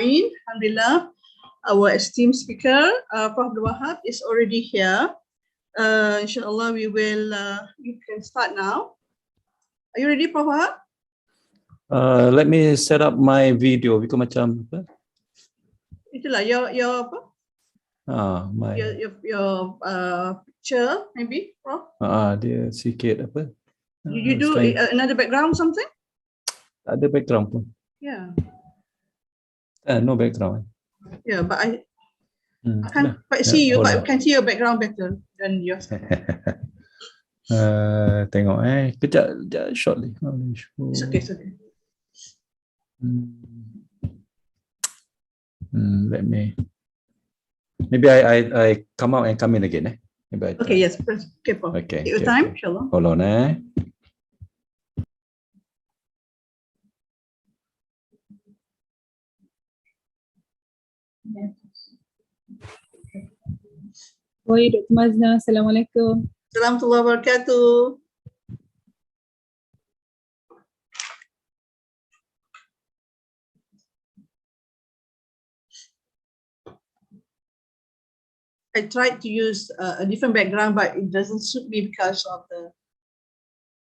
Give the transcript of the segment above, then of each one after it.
Alhamdulillah, our esteemed speaker, Prof. Wahab, is already here. Inshallah, we can start now. Are you ready, Prof. Wahab? Let me set up my video. Because macam apa? Itulah your apa? My your picture maybe, Prof. Dia sikit apa? Did you do another background something? Ada background pun. Yeah. No background. Yeah, but I can't quite see you, but I can see your background better than yours. Tengok kejap shortly. It's okay, it's okay. Let me. Maybe I come out and come in again. Maybe okay, yes, press. Okay, Prof. Okay. Take your time, inshallah. Hold on. Oi, Dr. Maznah. Assalamualaikum. Warahmatullahi wabarakatuh. I tried to use a different background, but it doesn't suit me because of the,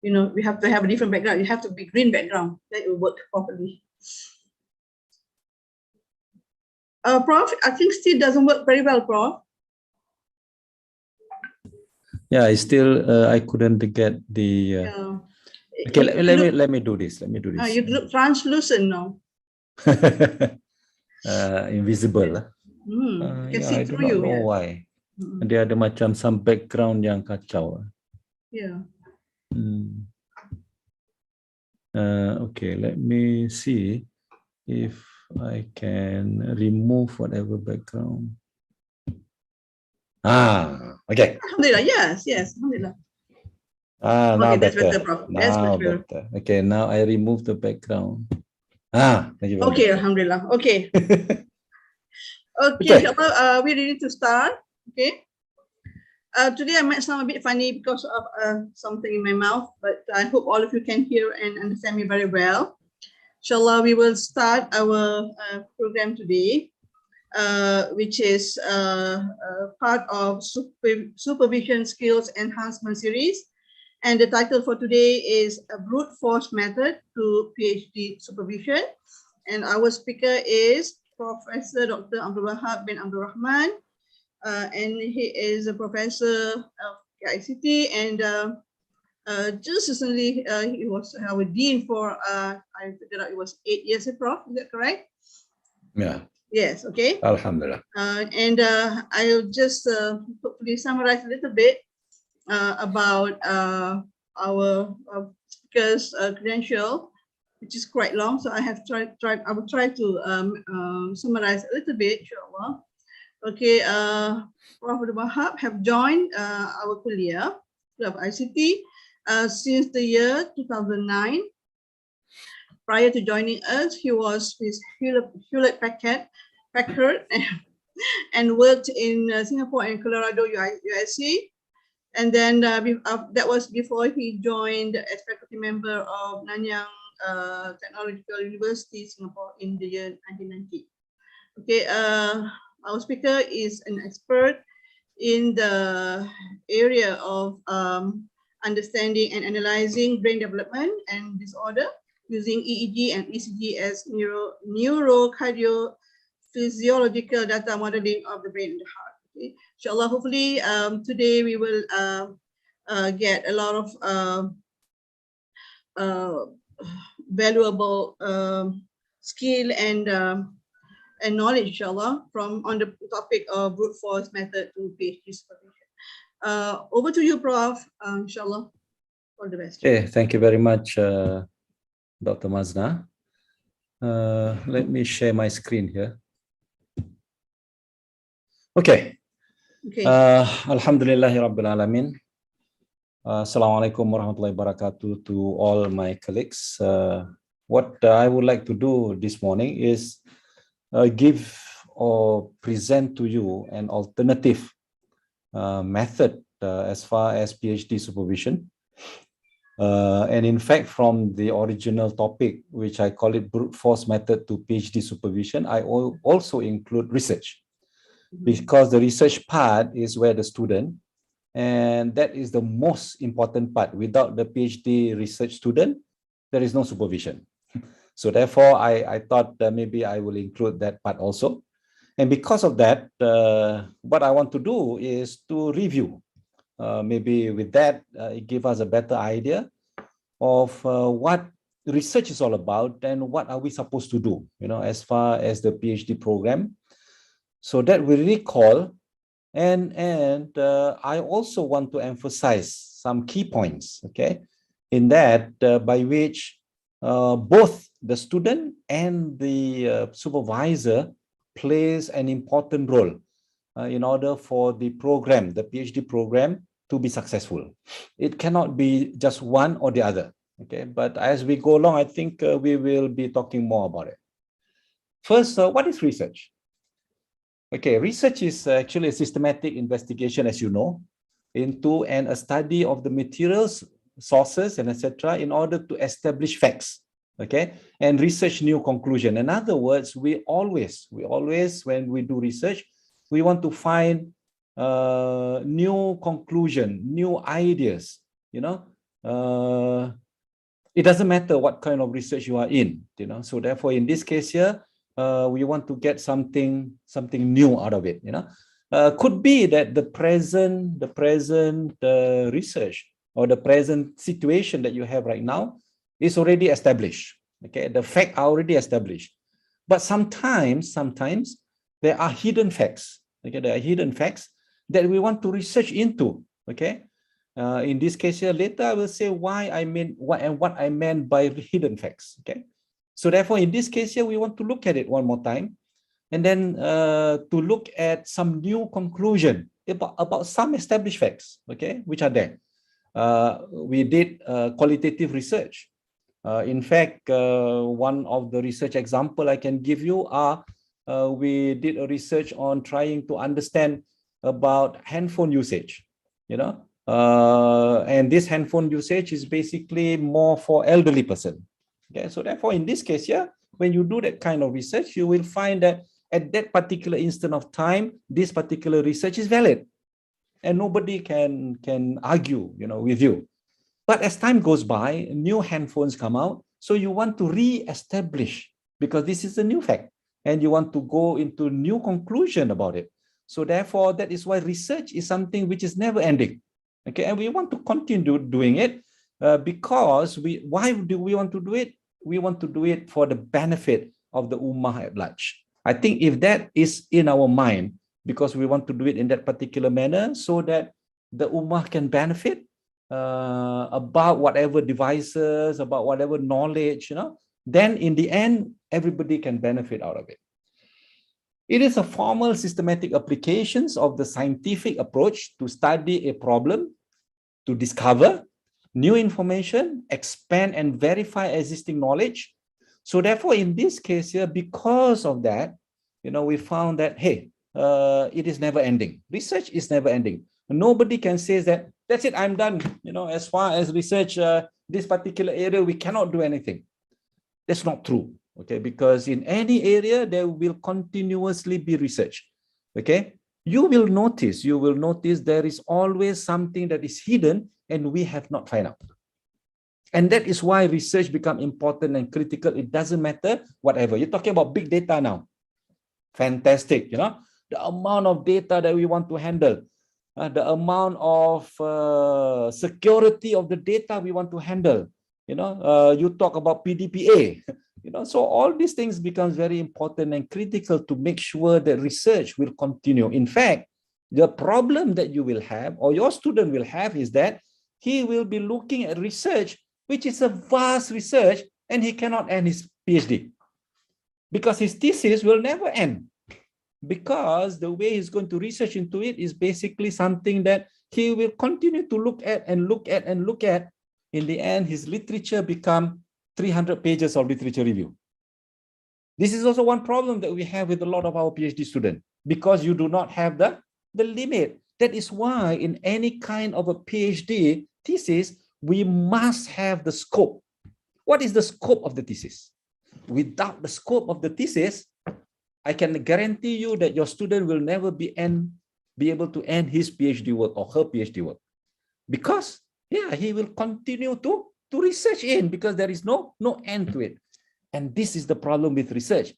we have to have a different background. You have to be green background, that will work properly. Prof, I think still doesn't work very well, Prof. Yeah, I still I couldn't get the. Okay, let me do this. Let me do this. You look translucent now. Invisible. Can see I do through not you. know why. Dia ada macam some background yang kacau. Yeah. Okay, let me see if I can remove whatever background. Okay. Alhamdulillah, yes, Alhamdulillah. Now okay, that's better. better, Prof. That's Now much better. Okay, now I remove the background. Thank you very okay, much. Alhamdulillah. Okay. Okay, inshallah, we're ready to start. Okay. Today I might sound a bit funny because of something in my mouth, but I hope all of you can hear and understand me very well. Inshallah, we will start our program today, which is part of Supervision Skills Enhancement series. And the title for today is a Brute Force Method to PhD Supervision. And our speaker is Professor Dr. Abdul Wahab bin Abdul Rahman. And he is a professor of Asst, and just recently he was our dean for I figured out it was 8 years, Prof. Is that correct? Yeah. Yes. Okay. Alhamdulillah. And I'll just hopefully summarize a little bit about our speaker's credential, which is quite long. So I have I will try to summarize a little bit, inshallah. Okay, Prof. Wahab have joined our kuliah of ICT since the year 2009. Prior to joining us, he was with Hewlett-Packard and worked in Singapore and Colorado, USA. And then that was before he joined as faculty member of Nanyang Technological University, Singapore in the year 1990. Okay, our speaker is an expert in the area of understanding and analyzing brain development and disorder using EEG and ECG as neurophysiological data modeling of the brain and the heart. Okay. Inshallah, hopefully today we will get a lot of valuable skill and knowledge, inshallah, on the topic of brute force method to PhD supervision. Over to you, Prof. Inshallah, all the best. Okay, thank you very much, Dr. Maznah. Let me share my screen here. Okay. Alhamdulillahi Rabbil Alamin. Assalamualaikum warahmatullahi wabarakatuh to all my colleagues. What I would like to do this morning is give or present to you an alternative method as far as PhD supervision. And in fact, from the original topic, which I call it brute force method to PhD supervision, I also include research, because the research part is where the student, and that is the most important part. Without the PhD research student, there is no supervision. So therefore, I thought that maybe I will include that part also. And because of that, what I want to do is to review. Maybe with that, it gives us a better idea of what research is all about and what are we supposed to do, as far as the PhD program. So that we recall, and I also want to emphasize some key points, okay, in that by which both the student and the supervisor plays an important role in order for the program, the PhD program, to be successful. It cannot be just one or the other, okay? But as we go along, I think we will be talking more about it. First, what is research? Okay, research is actually a systematic investigation, as you know, into a study of the materials, sources, and etc. in order to establish facts, okay, and research new conclusion. In other words, we always, when we do research, we want to find new conclusion, new ideas, it doesn't matter what kind of research you are in, so therefore in this case here, we want to get something new out of it, could be that the present research or the present situation that you have right now is already established, okay, the fact are already established, but sometimes there are hidden facts, okay, there are hidden facts that we want to research into, okay. In this case here, later I will say why I mean what I meant by hidden facts, okay. So therefore, in this case here, we want to look at it one more time, and then to look at some new conclusion about some established facts, okay, which are there. We did qualitative research. In fact, one of the research example I can give you are we did a research on trying to understand about handphone usage, and this handphone usage is basically more for elderly person. Okay, so therefore, in this case here, when you do that kind of research, you will find that at that particular instant of time, this particular research is valid, and nobody can argue, with you. But as time goes by, new handphones come out, so you want to re-establish, because this is a new fact, and you want to go into new conclusion about it. So therefore, that is why research is something which is never ending. Okay, and we want to continue doing it because why do we want to do it? We want to do it for the benefit of the ummah at large. I think if that is in our mind, because we want to do it in that particular manner so that the ummah can benefit about whatever devices, about whatever knowledge, then in the end, everybody can benefit out of it. It is a formal systematic applications of the scientific approach to study a problem, to discover new information, expand and verify existing knowledge. So therefore, in this case here, because of that, we found that, hey, it is never ending. Research is never ending. Nobody can say that, that's it, I'm done. As far as research, this particular area, we cannot do anything. That's not true. Okay, because in any area, there will continuously be research. Okay, you will notice there is always something that is hidden and we have not found out. And that is why research become important and critical. It doesn't matter whatever. You're talking about big data now. Fantastic, the amount of data that we want to handle, the amount of security of the data we want to handle. You talk about PDPA. So all these things becomes very important and critical to make sure that research will continue. In fact, the problem that you will have or your student will have is that he will be looking at research, which is a vast research, and he cannot end his PhD because his thesis will never end, because the way he's going to research into it is basically something that he will continue to look at and look at and look at. In the end, his literature become 300 pages of literature review. This is also one problem that we have with a lot of our PhD students, because you do not have the limit. That is why in any kind of a PhD thesis, we must have the scope. What is the scope of the thesis? Without the scope of the thesis, I can guarantee you that your student will never be able to end his PhD work or her PhD work. Because, yeah, he will continue to research in, because there is no end to it. And this is the problem with research.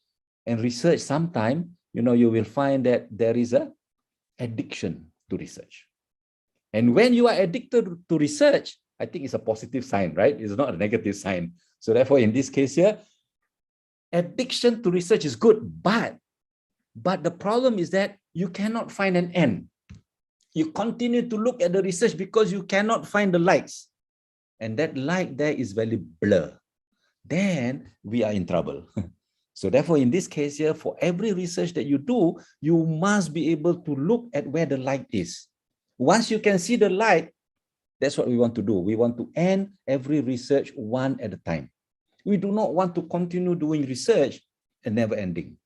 And research, sometimes, you know, you will find that there is a addiction to research. And when you are addicted to research, I think it's a positive sign, right? It's not a negative sign. So therefore, in this case here, addiction to research is good, but the problem is that you cannot find an end. You continue to look at the research because you cannot find the lights. And that light there is very blur. Then we are in trouble. So therefore, in this case here, for every research that you do, you must be able to look at where the light is. Once you can see the light, that's what we want to do. We want to end every research one at a time. We do not want to continue doing research and never ending.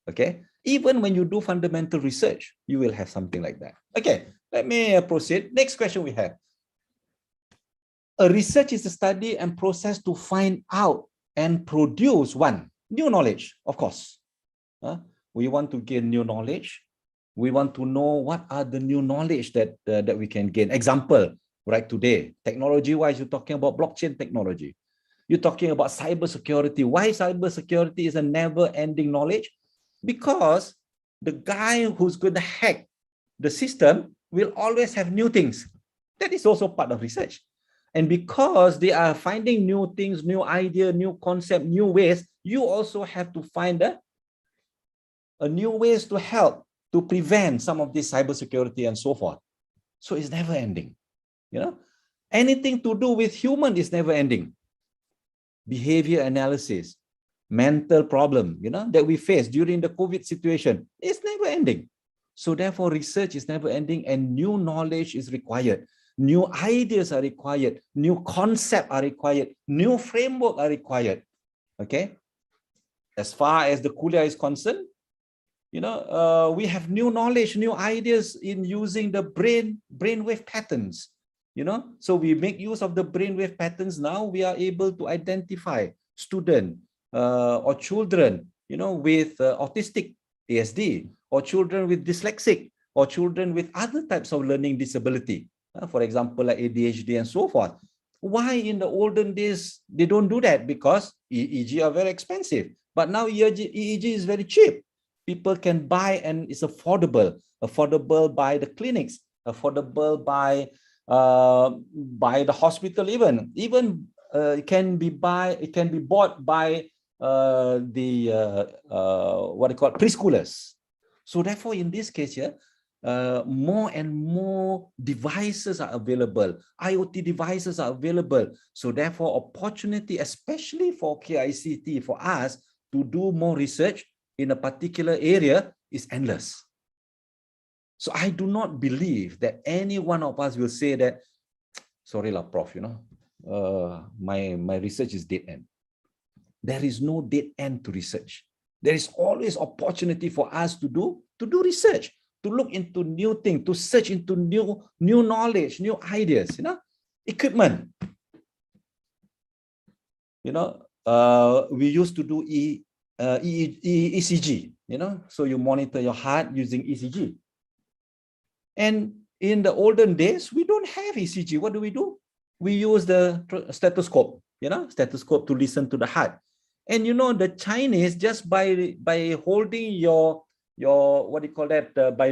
Okay? Even when you do fundamental research, you will have something like that. Okay, let me proceed. Next question we have. A research is a study and process to find out and produce one, new knowledge, of course. We want to gain new knowledge. We want to know what are the new knowledge that we can gain. Example, right today, technology-wise, you're talking about blockchain technology. You're talking about cybersecurity. Why cybersecurity is a never-ending knowledge? Because the guy who's going to hack the system will always have new things. That is also part of research. And because they are finding new things, new idea, new concept, new ways, you also have to find a new ways to help to prevent some of this cybersecurity and so forth. So it's never ending. You know, anything to do with human is never ending. Behavior analysis, mental problem, you know, that we face during the COVID situation, is never ending. So therefore, research is never ending and new knowledge is required. New ideas are required. New concepts are required. New framework are required. Okay. As far as the kuliah is concerned, you know, we have new knowledge, new ideas in using the brainwave patterns. You know, so we make use of the brainwave patterns. Now we are able to identify students or children, you know, with autistic ASD, or children with dyslexic, or children with other types of learning disability. For example, like ADHD and so forth. Why in the olden days they don't do that? Because EEG are very expensive. But now EEG is very cheap. People can buy and it's affordable by the clinics, affordable by the hospital, even it can be bought by what they call preschoolers. So therefore, in this case here, more and more devices are available. IoT devices are available. So therefore, opportunity, especially for KICT, for us to do more research in a particular area is endless. So I do not believe that any one of us will say that, sorry lah, Prof, you know, my research is dead end. There is no dead end to research. There is always opportunity for us to do research, to look into new things, to search into new knowledge, new ideas, you know, equipment. You know, we used to do ECG, you know, so you monitor your heart using ECG. And in the olden days, we don't have ECG. What do? We use the stethoscope, you know, stethoscope to listen to the heart. And you know, the Chinese, just by holding your what do you call that, by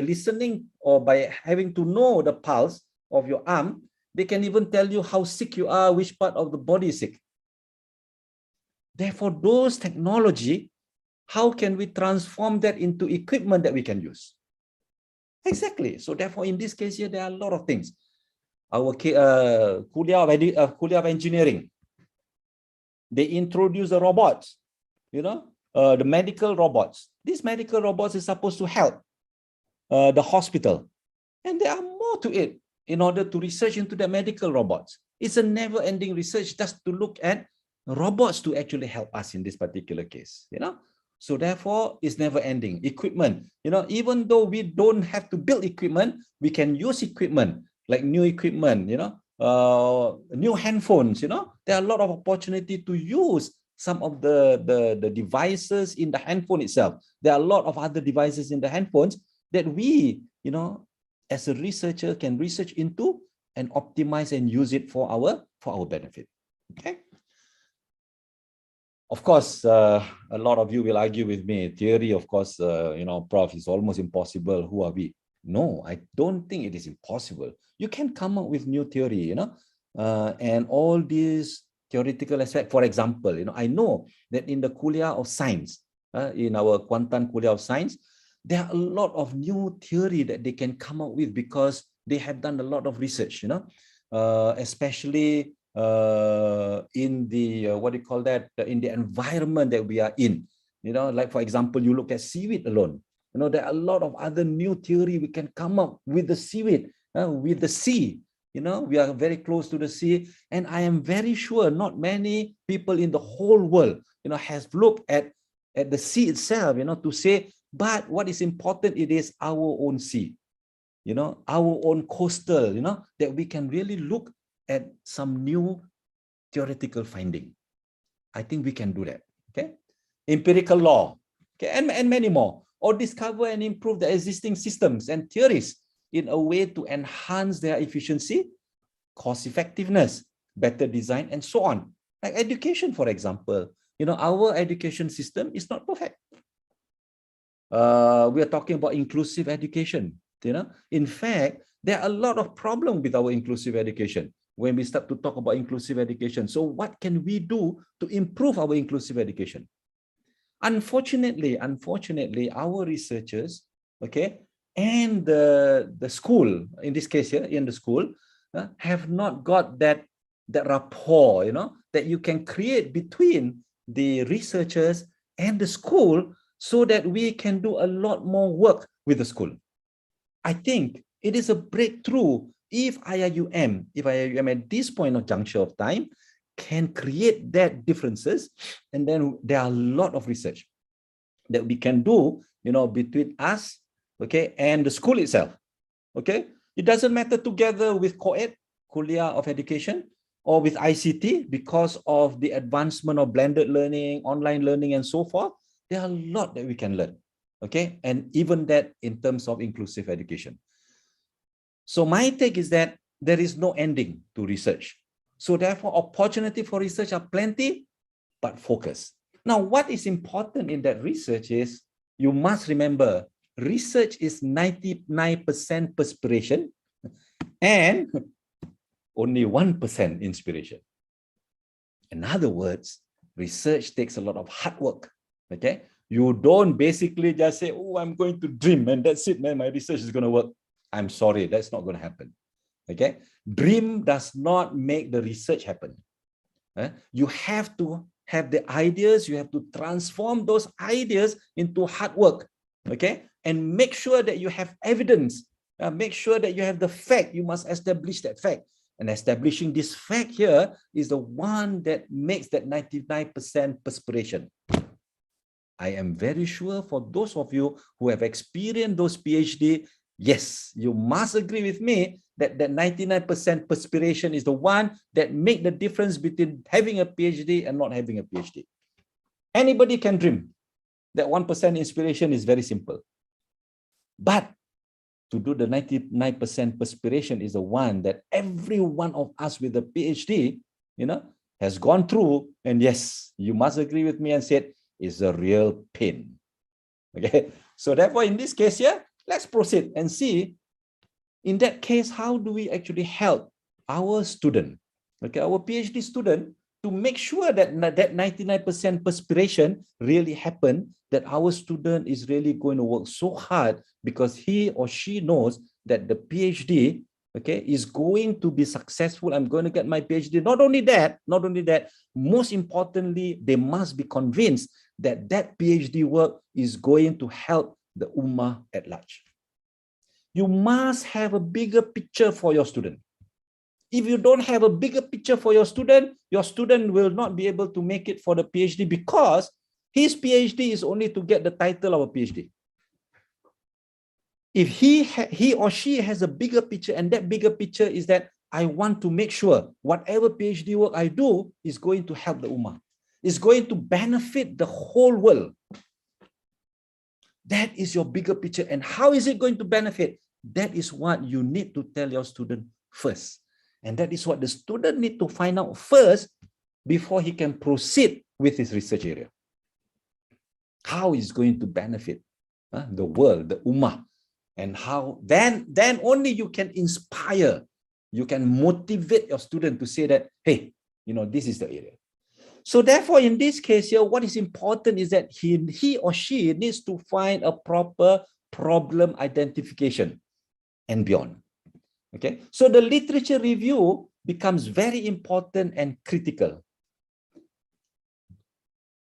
listening, or by having to know the pulse of your arm, they can even tell you how sick you are, which part of the body is sick. Therefore, those technology, how can we transform that into equipment that we can use? Exactly. So therefore, in this case here, there are a lot of things. Our kuliah of engineering, they introduce the robots, you know, the medical robots. These medical robots is supposed to help the hospital. And there are more to it in order to research into the medical robots. It's a never-ending research just to look at robots to actually help us in this particular case, you know. So therefore, it's never ending. Equipment, you know, even though we don't have to build equipment, we can use equipment, like new equipment, you know, new handphones, there are a lot of opportunity to use some of the devices in the handphone itself. There are a lot of other devices in the handphones that we, as a researcher can research into and optimize and use it for our benefit. Okay. Of course, a lot of you will argue with me. Theory, of course, Prof, is almost impossible. Who are we? No, I don't think it is impossible. You can come up with new theory, and all these theoretical aspects. For example, I know that in the Kuliah of Science, in our Kuantan Kuliah of Science, there are a lot of new theory that they can come up with because they have done a lot of research, especially in the in the environment that we are in. Like for example, you look at seaweed alone. There are a lot of other new theory we can come up with the seaweed, with the sea. We are very close to the sea, and I am very sure not many people in the whole world, has looked at the sea itself, to say, but what is important, it is our own sea, our own coastal, that we can really look at some new theoretical finding. I think we can do that. Okay, empirical law, okay, and many more, or discover and improve the existing systems and theories in a way to enhance their efficiency, cost effectiveness, better design, and so on. Like education, for example, our education system is not perfect. We are talking about inclusive education. In fact, there are a lot of problems with our inclusive education when we start to talk about inclusive education. So what can we do to improve our inclusive education? Unfortunately, our researchers, okay, and the school, in this case here, in the school, have not got that rapport, that you can create between the researchers and the school so that we can do a lot more work with the school. I think it is a breakthrough if IIUM at this point of juncture of time can create that differences, and then there are a lot of research that we can do, between us, okay, and the school itself, okay. It doesn't matter together with co-ed, Kuliah of Education, or with ICT, because of the advancement of blended learning, online learning, and so forth. There are a lot that we can learn, okay, and even that in terms of inclusive education. So my take is that there is no ending to research. So therefore, opportunity for research are plenty, but focus. Now, what is important in that research is, you must remember, research is 99% perspiration and only 1% inspiration. In other words, research takes a lot of hard work, okay? You don't basically just say, oh, I'm going to dream and that's it, man, my research is going to work. I'm sorry, that's not going to happen, okay? Dream does not make the research happen. You have to have the ideas, you have to transform those ideas into hard work, okay? And make sure that you have evidence, make sure that you have the fact, you must establish that fact. And establishing this fact here is the one that makes that 99% perspiration. I am very sure for those of you who have experienced those PhD, yes, you must agree with me that that 99% perspiration is the one that make the difference between having a PhD and not having a PhD. Anybody can dream. That 1% inspiration is very simple. But to do the 99% perspiration is the one that every one of us with a PhD, has gone through. And yes, you must agree with me and said, is a real pain. Okay. So therefore, in this case here, let's proceed and see, in that case, how do we actually help our student, okay, our PhD student, to make sure that that 99% perspiration really happen, that our student is really going to work so hard because he or she knows that the PhD, okay, is going to be successful. I'm going to get my PhD. Not only that, most importantly, they must be convinced that that PhD work is going to help the Ummah at large. You must have a bigger picture for your student. If you don't have a bigger picture for your student will not be able to make it for the PhD, because his PhD is only to get the title of a PhD. If he or she has a bigger picture, and that bigger picture is that I want to make sure whatever PhD work I do is going to help the Ummah. It's going to benefit the whole world. That is your bigger picture. And how is it going to benefit? That is what you need to tell your student first. And that is what the student need to find out first before he can proceed with his research area. How is going to benefit the world, the Ummah, and how then only you can inspire, you can motivate your student to say that, hey, this is the area. So therefore, in this case here, what is important is that he or she needs to find a proper problem identification and beyond. Okay, so the literature review becomes very important and critical.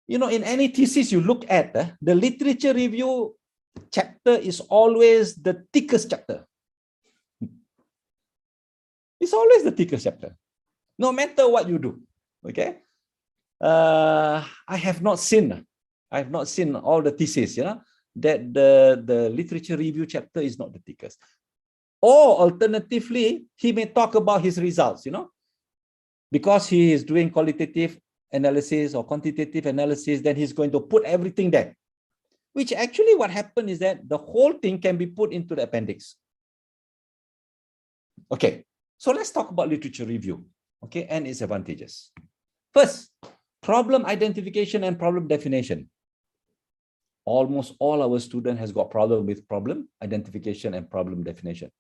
In any thesis you look at, the literature review chapter is always the thickest chapter. It's always the thickest chapter, no matter what you do. Okay, I have not seen all the theses, that the literature review chapter is not the thickest. Or alternatively, he may talk about his results, because he is doing qualitative analysis or quantitative analysis, then he's going to put everything there. Which actually what happened is that the whole thing can be put into the appendix. Okay, so let's talk about literature review, okay, and its advantages. First, problem identification and problem definition. Almost all our students has got problem with problem identification and problem definition.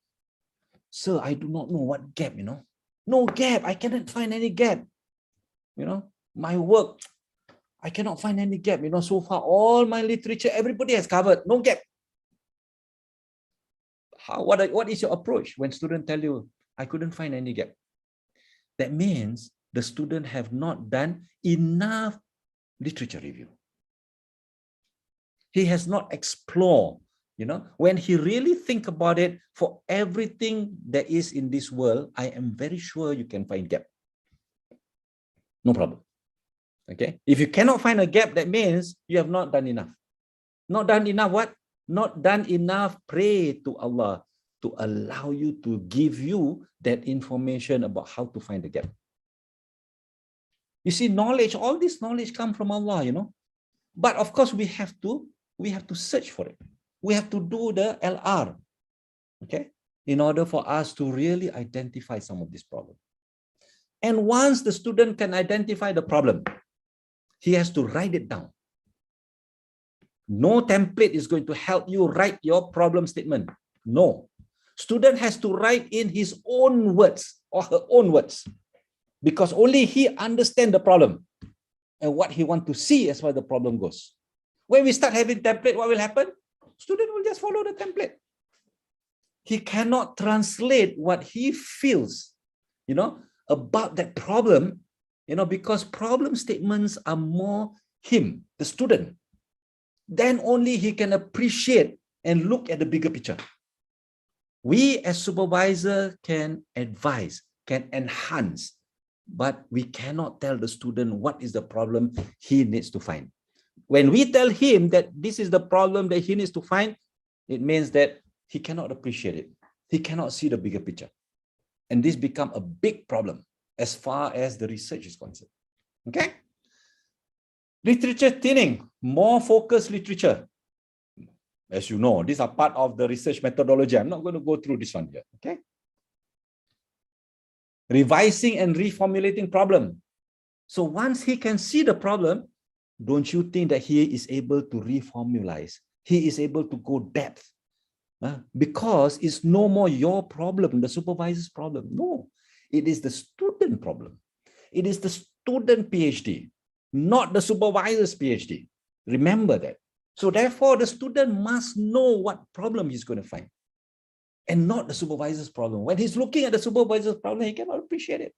Sir, I do not know what gap, No gap, I cannot find any gap. My work, I cannot find any gap. So far, all my literature, everybody has covered, no gap. What is your approach when students tell you, I couldn't find any gap? That means the student have not done enough literature review. He has not explored, when he really think about it, for everything that is in this world, I am very sure you can find gap. No problem. Okay. If you cannot find a gap, that means you have not done enough. Not done enough what? Not done enough pray to Allah to allow you to give you that information about how to find the gap. You see, knowledge, all this knowledge comes from Allah, But of course, we have to search for it. We have to do the LR, okay, in order for us to really identify some of this problem. And once the student can identify the problem, he has to write it down. No template is going to help you write your problem statement. No. Student has to write in his own words or her own words, because only he understands the problem and what he wants to see as far as the problem goes. When we start having template, what will happen? Student will just follow the template. He cannot translate what he feels, about that problem, because problem statements are more him, the student. Then only he can appreciate and look at the bigger picture. We as supervisor can advise, can enhance, but we cannot tell the student what is the problem he needs to find. When we tell him that this is the problem that he needs to find, it means that he cannot appreciate it. He cannot see the bigger picture. And this becomes a big problem as far as the research is concerned. Okay? Literature thinning, more focused literature. As you know, these are part of the research methodology. I'm not going to go through this one here. Okay? Revising and reformulating problem. So once he can see the problem, don't you think that he is able to reformulate? He is able to go depth. Because it's no more your problem, the supervisor's problem. No, it is the student problem. It is the student PhD, not the supervisor's PhD. Remember that. So therefore, the student must know what problem he's going to find and not the supervisor's problem. When he's looking at the supervisor's problem, he cannot appreciate it.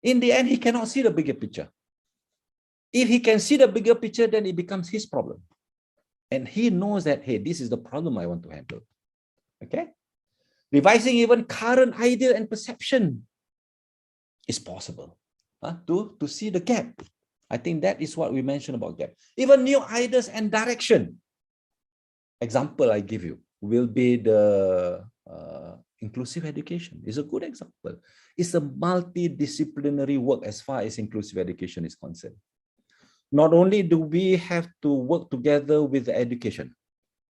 In the end, he cannot see the bigger picture. If he can see the bigger picture, then it becomes his problem. And he knows that, hey, this is the problem I want to handle. Okay? Revising even current idea and perception is possible to see the gap. I think that is what we mentioned about gap. Even new ideas and direction. Example I give you will be the Inclusive education is a good example. It's a multidisciplinary work as far as inclusive education is concerned. Not only do we have to work together with the education,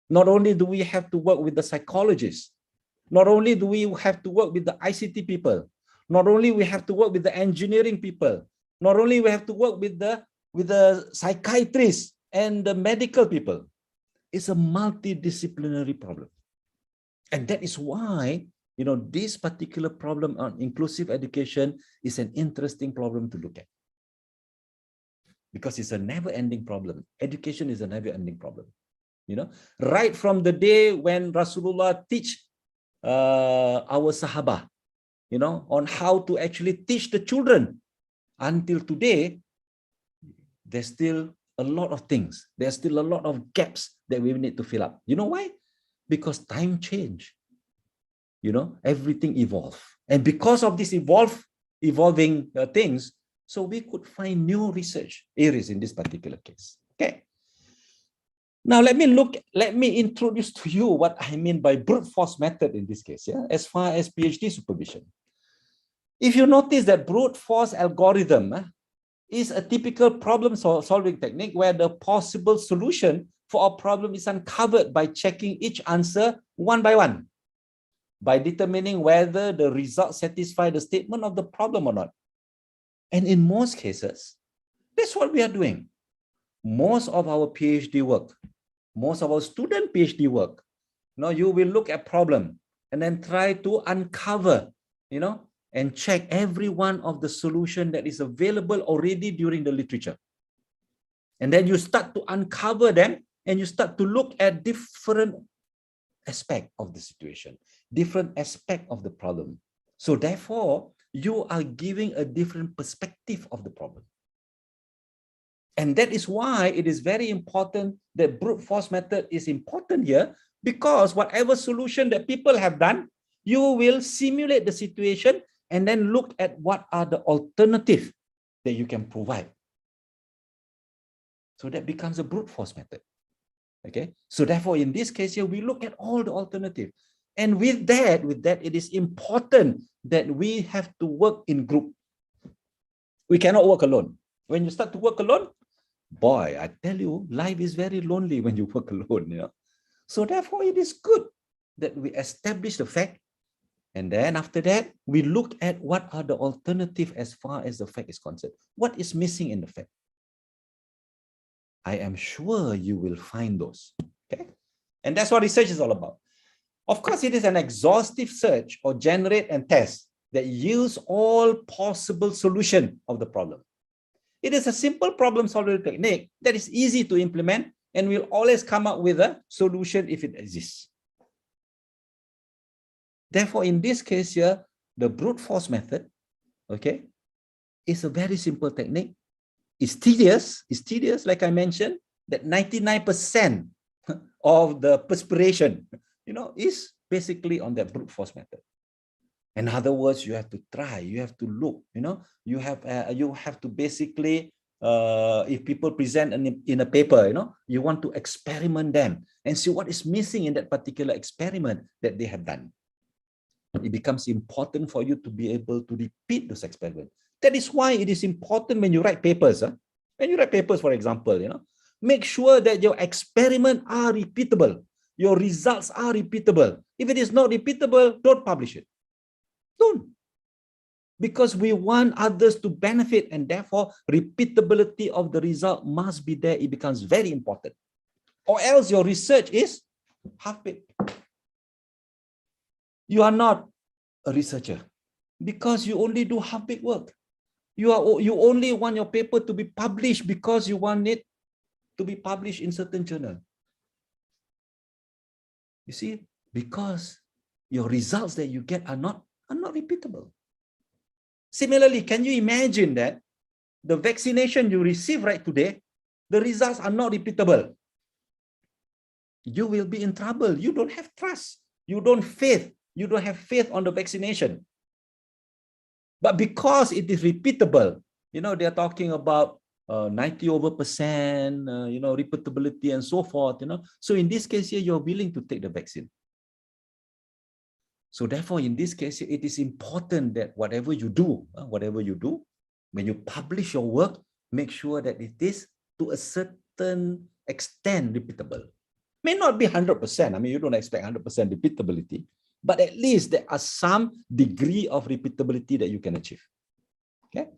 not only do we have to work with the psychologists, not only do we have to work with the ICT people, not only we have to work with the engineering people, not only we have to work with the psychiatrists and the medical people. It's a multidisciplinary problem. And that is why, this particular problem on inclusive education is an interesting problem to look at. Because it's a never-ending problem. Education is a never-ending problem. Right from the day when Rasulullah teach our Sahaba, on how to actually teach the children, until today, there's still a lot of things. There's still a lot of gaps that we need to fill up. You know why? Because time change. Everything evolve. And because of this evolving things, so we could find new research areas in this particular case. Okay. Now let me introduce to you what I mean by brute force method in this case, as far as PhD supervision. If you notice that brute force algorithm is a typical problem solving technique where the possible solution for a problem is uncovered by checking each answer one by one, by determining whether the results satisfy the statement of the problem or not. And in most cases, that's what we are doing. Most of our PhD work, most of our student PhD work, you will look at problem and then try to uncover, and check every one of the solution that is available already during the literature. And then you start to uncover them and you start to look at different aspect of the situation, different aspect of the problem. So therefore, you are giving a different perspective of the problem. And that is why it is very important that brute force method is important here, because whatever solution that people have done, you will simulate the situation and then look at what are the alternatives that you can provide. So that becomes a brute force method. Okay. So therefore, in this case here, we look at all the alternatives. And with that, it is important that we have to work in group. We cannot work alone. When you start to work alone, boy, I tell you, life is very lonely when you work alone. So therefore, it is good that we establish the fact. And then after that, we look at what are the alternatives as far as the fact is concerned. What is missing in the fact? I am sure you will find those. Okay. And that's what research is all about. Of course, it is an exhaustive search or generate and test that yields all possible solution of the problem. It is a simple problem solving technique that is easy to implement and will always come up with a solution if it exists. Therefore, in this case here, the brute force method, okay, is a very simple technique. It's tedious, like I mentioned, that 99% of the perspiration, is basically on that brute force method. In other words, you have to try, you have to look, you have to basically, if people present in a paper, you want to experiment them and see what is missing in that particular experiment that they have done. It becomes important for you to be able to repeat those experiments. That is why it is important when you write papers. When you write papers, for example, make sure that your experiments are repeatable. Your results are repeatable. If it is not repeatable, don't publish it. Don't. Because we want others to benefit, and therefore repeatability of the result must be there. It becomes very important. Or else your research is half-baked. You are not a researcher because you only do half-baked work. You only want your paper to be published because you want it to be published in certain journal. You see, because your results that you get are not repeatable. Similarly, can you imagine that the vaccination you receive right today, the results are not repeatable? You will be in trouble. You don't have trust. You don't have faith on the vaccination. But because it is repeatable, they're talking about 90% repeatability and so forth, So in this case here, you're willing to take the vaccine. So therefore, in this case, it is important that whatever you do, when you publish your work, make sure that it is to a certain extent repeatable. May not be 100%. I mean, you don't expect 100% repeatability, but at least there are some degree of repeatability that you can achieve. Okay.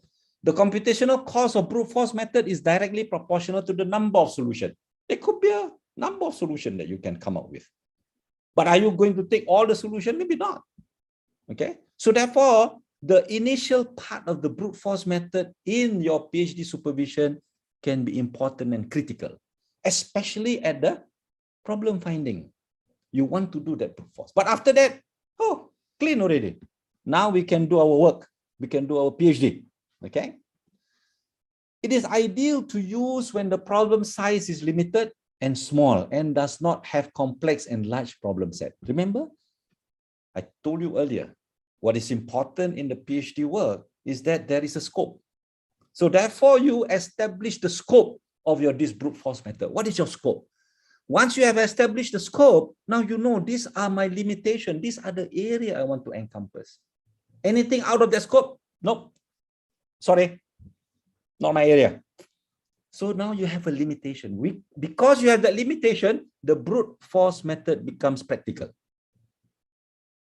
The computational cost of brute force method is directly proportional to the number of solutions. There could be a number of solutions that you can come up with. But are you going to take all the solutions? Maybe not. Okay. So therefore, the initial part of the brute force method in your PhD supervision can be important and critical, especially at the problem finding. You want to do that brute force. But after that, oh, clean already. Now we can do our work. We can do our PhD. Okay. It is ideal to use when the problem size is limited and small and does not have complex and large problem set. Remember, I told you earlier, what is important in the PhD work is that there is a scope. So therefore, you establish the scope of your this brute force method. What is your scope? Once you have established the scope, now you know these are my limitations. These are the area I want to encompass. Anything out of the scope? Nope. Sorry, not my area. So now you have a limitation. Because you have that limitation, the brute force method becomes practical.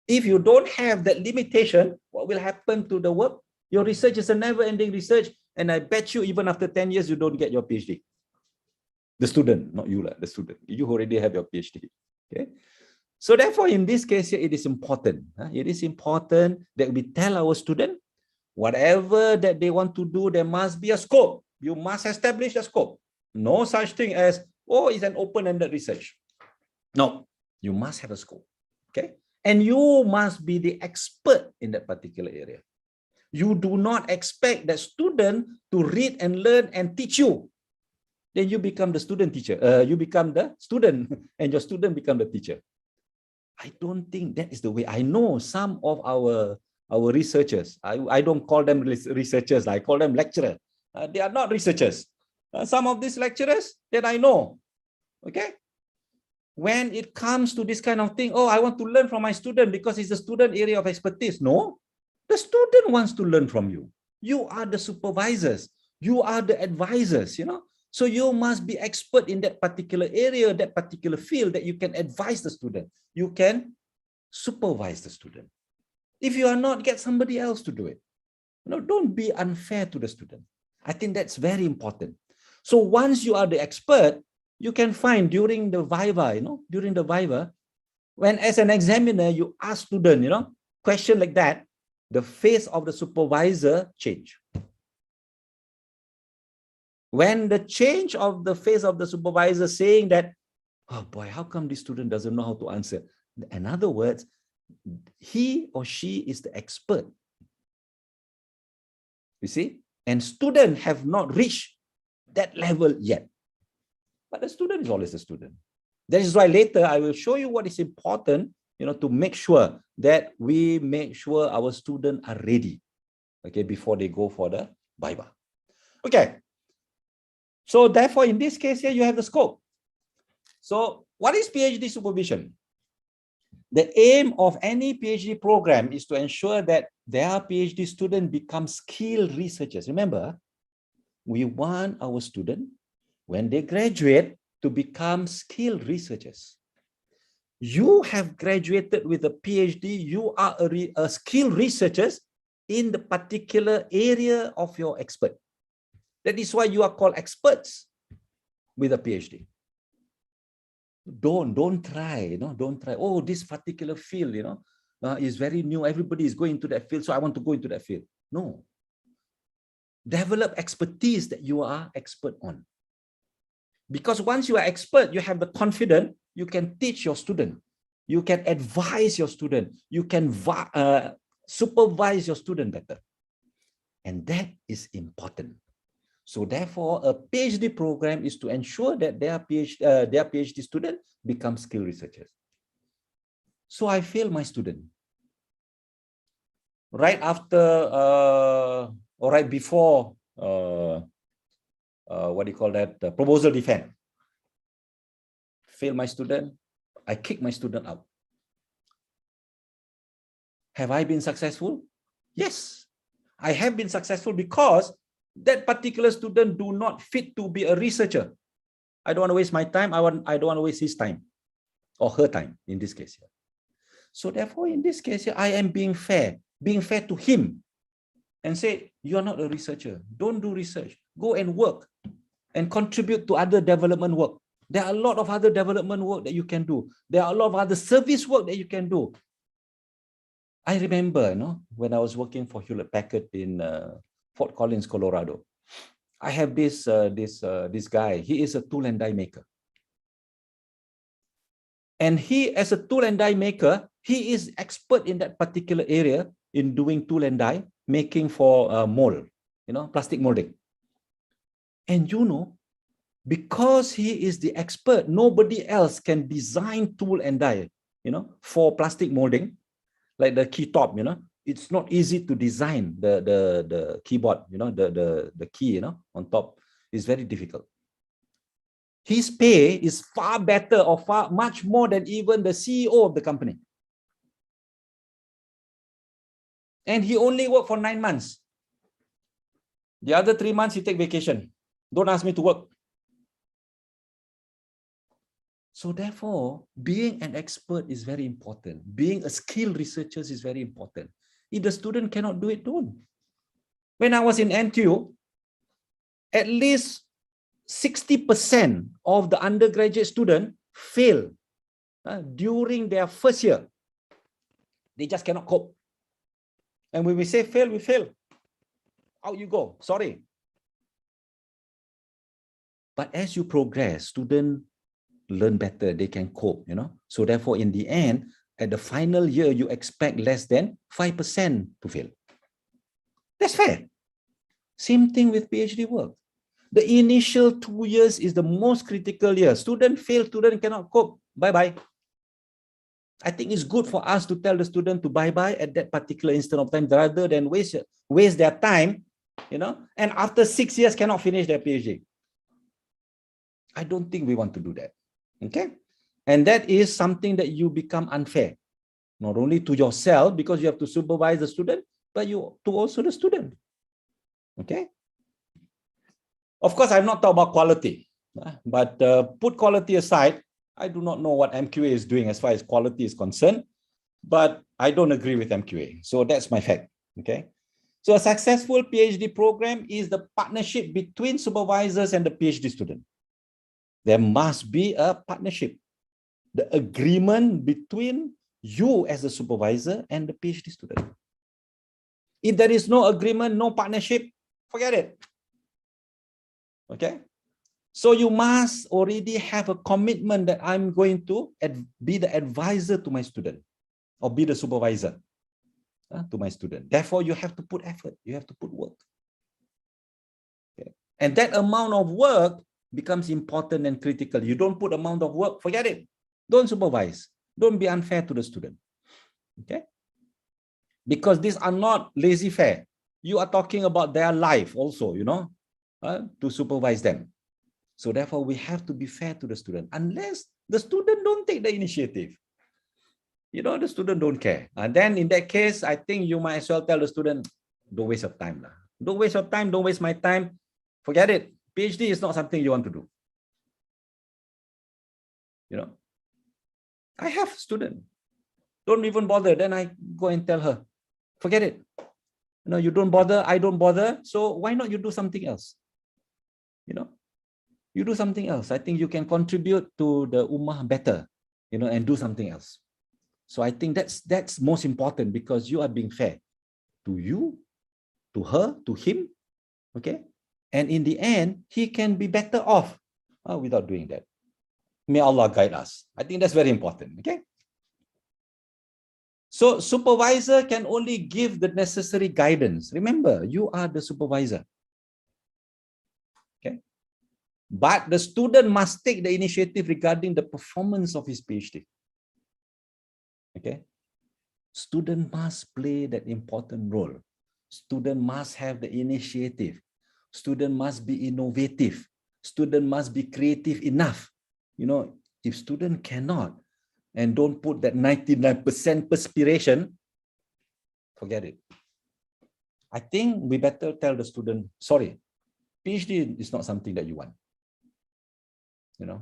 If you don't have that limitation, what will happen to the work? Your research is a never-ending research, and I bet you even after 10 years, you don't get your PhD. The student, not you, the student. You already have your PhD. Okay. So therefore, in this case here, it is important. It is important that we tell our student, whatever that they want to do, there must be a scope. You must establish a scope. No such thing as, oh, it's an open-ended research. No, you must have a scope. Okay. And you must be the expert in that particular area. You do not expect that student to read and learn and teach you. Then you become the student teacher. You become the student and your student become the teacher. I don't think that is the way. I know some of our researchers, I don't call them researchers, I call them lecturers. They are not researchers. Some of these lecturers that I know, okay? When it comes to this kind of thing, oh, I want to learn from my student because it's a student area of expertise. No, the student wants to learn from you. You are the supervisors. You are the advisors, you know. So you must be expert in that particular area, that particular field that you can advise the student. You can supervise the student. If you are not, get somebody else to do it. You know, don't be unfair to the student. I think that's very important. So once you are the expert, you can find during the viva, during the viva, when as an examiner, you ask student, question like that, the face of the supervisor change. When the change of the face of the supervisor saying that, oh boy, how come this student doesn't know how to answer? In other words, he or she is the expert. You see? And students have not reached that level yet. But the student is always a student. That is why later I will show you what is important, to make sure that we make sure our students are ready, okay, before they go for the viva. Okay. So therefore, in this case here, you have the scope. So what is PhD supervision? The aim of any PhD program is to ensure that their PhD student become skilled researchers. Remember, we want our student, when they graduate, to become skilled researchers. You have graduated with a PhD, you are a skilled researcher in the particular area of your expert. That is why you are called experts with a PhD. Don't try, don't try. Oh, this particular field, is very new. Everybody is going into that field, so I want to go into that field. No. Develop expertise that you are expert on. Because once you are expert, you have the confidence, you can teach your student. You can advise your student. You can supervise your student better. And that is important. So therefore, a PhD program is to ensure that their PhD student become skilled researchers. So I failed my student. Right after, or right before, what do you call that? Proposal defense. Failed my student. I kicked my student out. Have I been successful? Yes, I have been successful because that particular student do not fit to be a researcher. I don't want to waste my time. I don't want to waste his time or her time in this case here. So therefore, in this case here, I am being fair to him and say, you are not a researcher. Don't do research. Go and work and contribute to other development work. There are a lot of other development work that you can do. There are a lot of other service work that you can do. I remember, when I was working for Hewlett Packard in Fort Collins, Colorado, I have this guy. He is a tool and die maker. And he, as a tool and die maker, he is expert in that particular area in doing tool and die making for mold, plastic molding. And because he is the expert, nobody else can design tool and die, for plastic molding, like the key top, it's not easy to design the keyboard, the key, on top is very difficult. His pay is far better or much more than even the CEO of the company. And he only worked for 9 months. The other 3 months, he take vacation. Don't ask me to work. So therefore, being an expert is very important. Being a skilled researcher is very important. If the student cannot do it, don't. When I was in NTU, at least 60% of the undergraduate students fail during their first year. They just cannot cope. And when we say fail, we fail. Out you go. Sorry. But as you progress, students learn better. They can cope, So therefore, in the end, at the final year, you expect less than 5% to fail. That's fair. Same thing with PhD work. The initial 2 years is the most critical year. Student fail, student cannot cope. Bye-bye. I think it's good for us to tell the student to bye-bye at that particular instant of time rather than waste their time, and after 6 years cannot finish their PhD. I don't think we want to do that. Okay? And that is something that you become unfair. Not only to yourself, because you have to supervise the student, but to also the student. Okay? Of course, I've not talked about quality, but put quality aside, I do not know what MQA is doing as far as quality is concerned, but I don't agree with MQA. So that's my fact. Okay. So a successful PhD program is the partnership between supervisors and the PhD student. There must be a partnership, the agreement between you as a supervisor and the PhD student. If there is no agreement, no partnership, forget it. Okay. So you must already have a commitment that I'm going to be the advisor to my student or be the supervisor to my student. Therefore, you have to put effort. You have to put work. Okay. And that amount of work becomes important and critical. You don't put amount of work, forget it. Don't supervise. Don't be unfair to the student. Okay. Because these are not laissez-faire. You are talking about their life also, to supervise them. So therefore, we have to be fair to the student, unless the student don't take the initiative. The student don't care. And then in that case, I think you might as well tell the student, don't waste your time. Don't waste your time. Don't waste my time. Forget it. PhD is not something you want to do. I have student. Don't even bother. Then I go and tell her, forget it. You don't bother. I don't bother. So why not you do something else? You do something else. I think you can contribute to the ummah better, and do something else. So I think that's most important, because you are being fair to you, to her, to him. Okay. And in the end, he can be better off without doing that. May Allah guide us. I think that's very important. Okay. So supervisor can only give the necessary guidance. Remember, you are the supervisor. Okay. But the student must take the initiative regarding the performance of his PhD. Okay. Student must play that important role. Student must have the initiative. Student must be innovative. Student must be creative enough. If student cannot and don't put that 99% perspiration, forget it. I think we better tell the student, sorry, PhD is not something that you want. You know,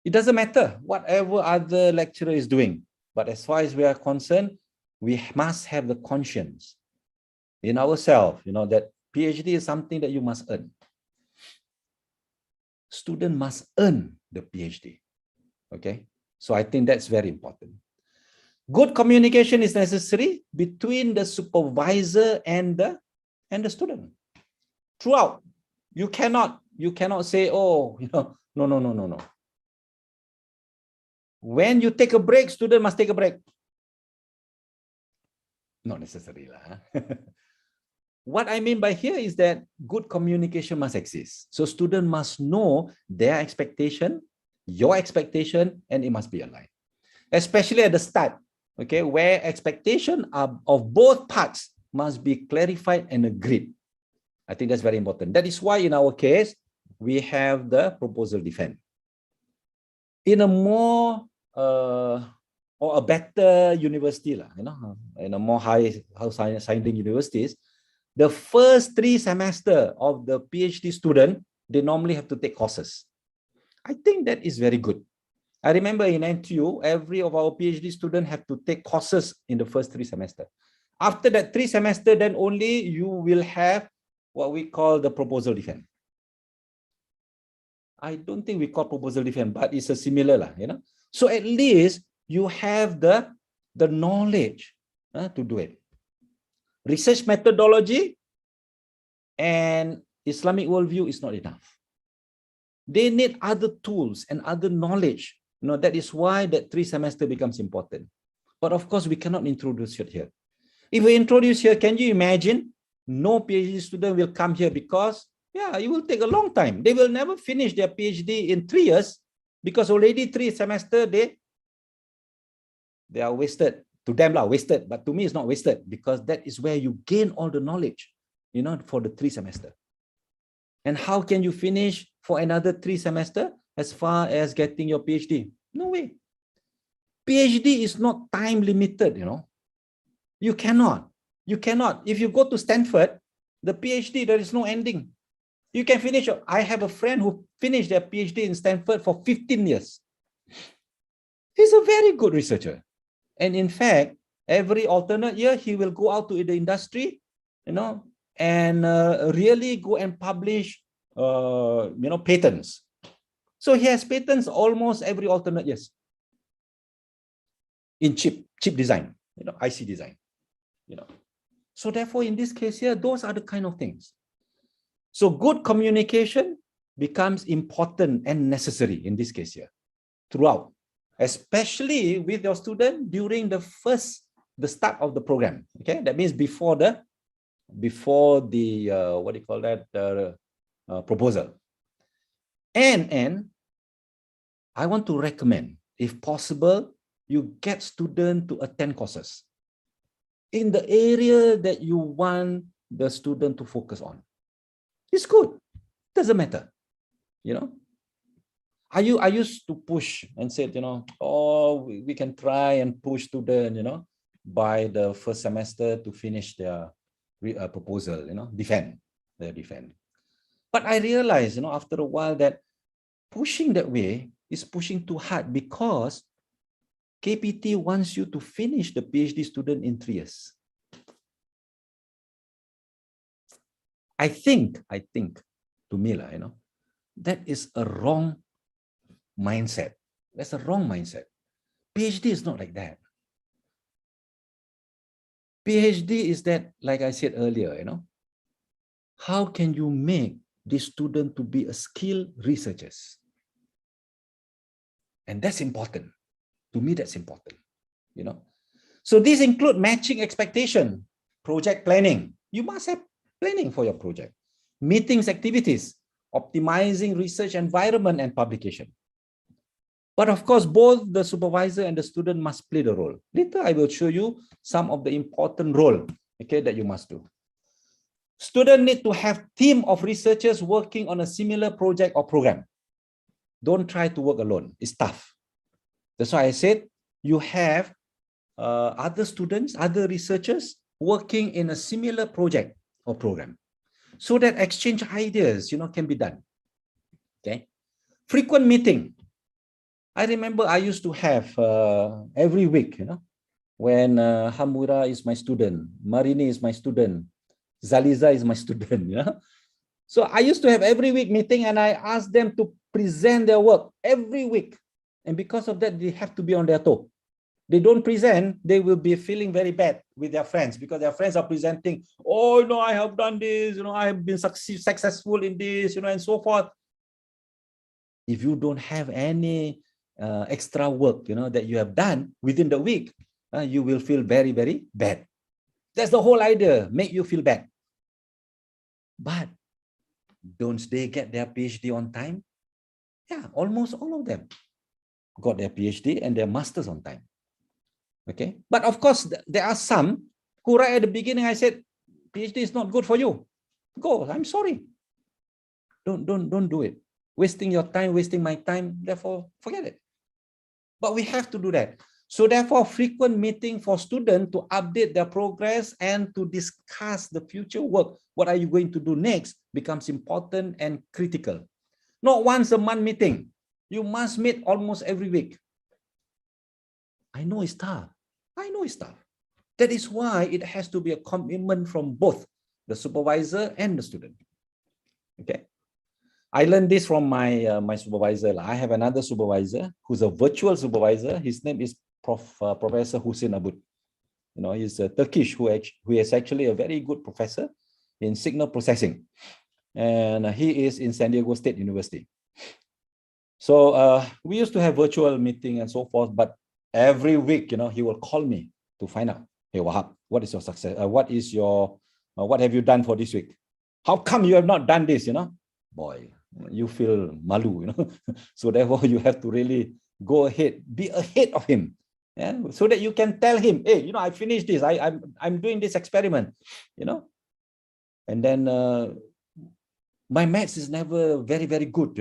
it doesn't matter whatever other lecturer is doing, but as far as we are concerned, we must have the conscience in ourselves, you know, that PhD is something that you must earn. Student must earn the PhD. Okay, so I think that's very important. Good communication is necessary between the supervisor and the student. Throughout, you cannot say, oh, you know, no. When you take a break, student must take a break. Not necessarily. What I mean by here is that good communication must exist. So student must know their expectation, your expectation, and it must be aligned. Especially at the start, okay, where expectation of both parts must be clarified and agreed. I think that's very important. That is why in our case, we have the proposal defense. In a more or a better university, you know, in a more high-sounding universities, the first 3 semesters of the PhD student, they normally have to take courses. I think that is very good. I remember in NTU, every of our PhD students have to take courses in the first 3 semesters. After that 3 semesters, then only you will have what we call the proposal defense. I don't think we call proposal defense, but it's a similar, you know. So at least you have the knowledge to do it. Research methodology and Islamic worldview is not enough. They need other tools and other knowledge. You know, that is why that 3 semester becomes important. But of course, we cannot introduce it here. If we introduce here, can you imagine? No PhD student will come here because, yeah, it will take a long time. They will never finish their PhD in 3 years because already 3 semesters, they are wasted. To them, wasted. But to me, it's not wasted because that is where you gain all the knowledge, you know, for the 3 semesters. And how can you finish for another 3 semesters as far as getting your PhD? No way. PhD is not time limited, you know. You cannot. If you go to Stanford, the PhD, there is no ending. You can finish. I have a friend who finished their PhD in Stanford for 15 years. He's a very good researcher. And in fact, every alternate year, he will go out to the industry, you know, and really go and publish, you know, patents. So he has patents almost every alternate years in chip design, you know, IC design, you know. So therefore, in this case here, those are the kind of things. So good communication becomes important and necessary in this case here throughout, especially with your student during the start of the program. Okay, that means before the what do you call that, proposal. And I want to recommend, if possible, you get students to attend courses in the area that you want the student to focus on. It's good. Doesn't matter, you know. I used to push and said, you know, oh, we can try and push students, you know, by the first semester to finish their proposal, you know, defend. But I realized, you know, after a while that pushing that way is pushing too hard because KPT wants you to finish the PhD student in 3 years. I think, to me, you know, that is a wrong mindset. That's a wrong mindset. PhD is not like that. PhD is that, like I said earlier, you know, how can you make this student to be a skilled researchers? And that's important. To me, that's important, you know. So these include matching expectation, project planning. You must have planning for your project, meetings, activities, optimizing research environment and publication. But of course, both the supervisor and the student must play the role. Later, I will show you some of the important role, okay, that you must do. Students need to have team of researchers working on a similar project or program. Don't try to work alone. It's tough. That's why I said you have other students, other researchers working in a similar project or program, so that exchange ideas, can be done. Okay. Frequent meeting. I remember I used to have every week, when Hamura is my student, Marini is my student, Zaliza is my student, So I used to have every week meeting, and I asked them to present their work every week. And because of that, they have to be on their toe. They don't present, they will be feeling very bad with their friends, because their friends are presenting, oh, I have done this, I have been successful in this, and so forth. If you don't have any extra work, that you have done within the week, you will feel very, very bad. That's the whole idea, make you feel bad. But don't they get their PhD on time? Yeah, almost all of them got their PhD and their masters on time. Okay, but of course, there are some who right at the beginning, I said, PhD is not good for you. Go, I'm sorry. Don't do it. Wasting your time, wasting my time, therefore, forget it. But we have to do that. So therefore, frequent meeting for students to update their progress and to discuss the future work. What are you going to do next becomes important and critical. Not once a month meeting. You must meet almost every week. I know it's tough. I know it's tough. That is why it has to be a commitment from both the supervisor and the student. Okay. I learned this from my supervisor. I have another supervisor who's a virtual supervisor. His name is Professor Hussein Abud. He's a Turkish who is actually a very good professor in signal processing. And he is in San Diego State University. So we used to have virtual meeting and so forth, but every week, he will call me to find out, hey, Wahab, what is your success? What have you done for this week? How come you have not done this, Boy, you feel malu, So therefore, you have to really go ahead, be ahead of him, so that you can tell him, hey, I finished this. I'm doing this experiment, And then my maths is never very, very good,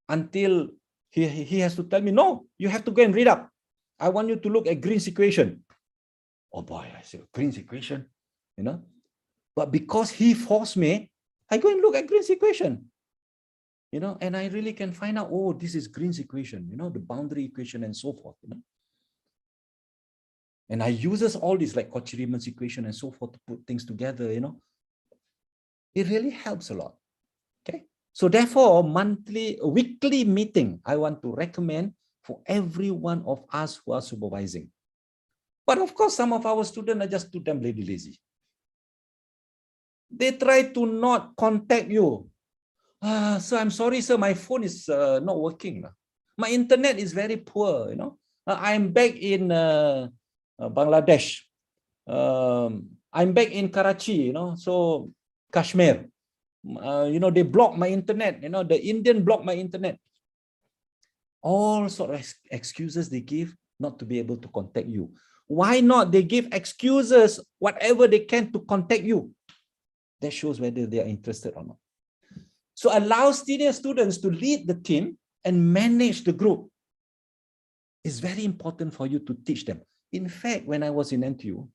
until he has to tell me, no, you have to go and read up. I want you to look at Green's equation. Oh boy, I said, Green's equation, But because he forced me, I go and look at Green's equation, and I really can find out, oh, this is Green's equation, the boundary equation and so forth, And I uses all these like Cauchy-Riemann's equation and so forth to put things together, It really helps a lot. Okay. So therefore, weekly meeting, I want to recommend for every one of us who are supervising. But of course, some of our students are just too damn lazy. They try to not contact you. Sir, I'm sorry, sir, my phone is not working. My internet is very poor, I'm back in Bangladesh. I'm back in Karachi, so Kashmir. They block my internet, the Indian block my internet. All sort of excuses they give not to be able to contact you. Why not? They give excuses, whatever they can, to contact you. That shows whether they are interested or not. So allow senior students to lead the team and manage the group. It's very important for you to teach them. In fact, when I was in NTU,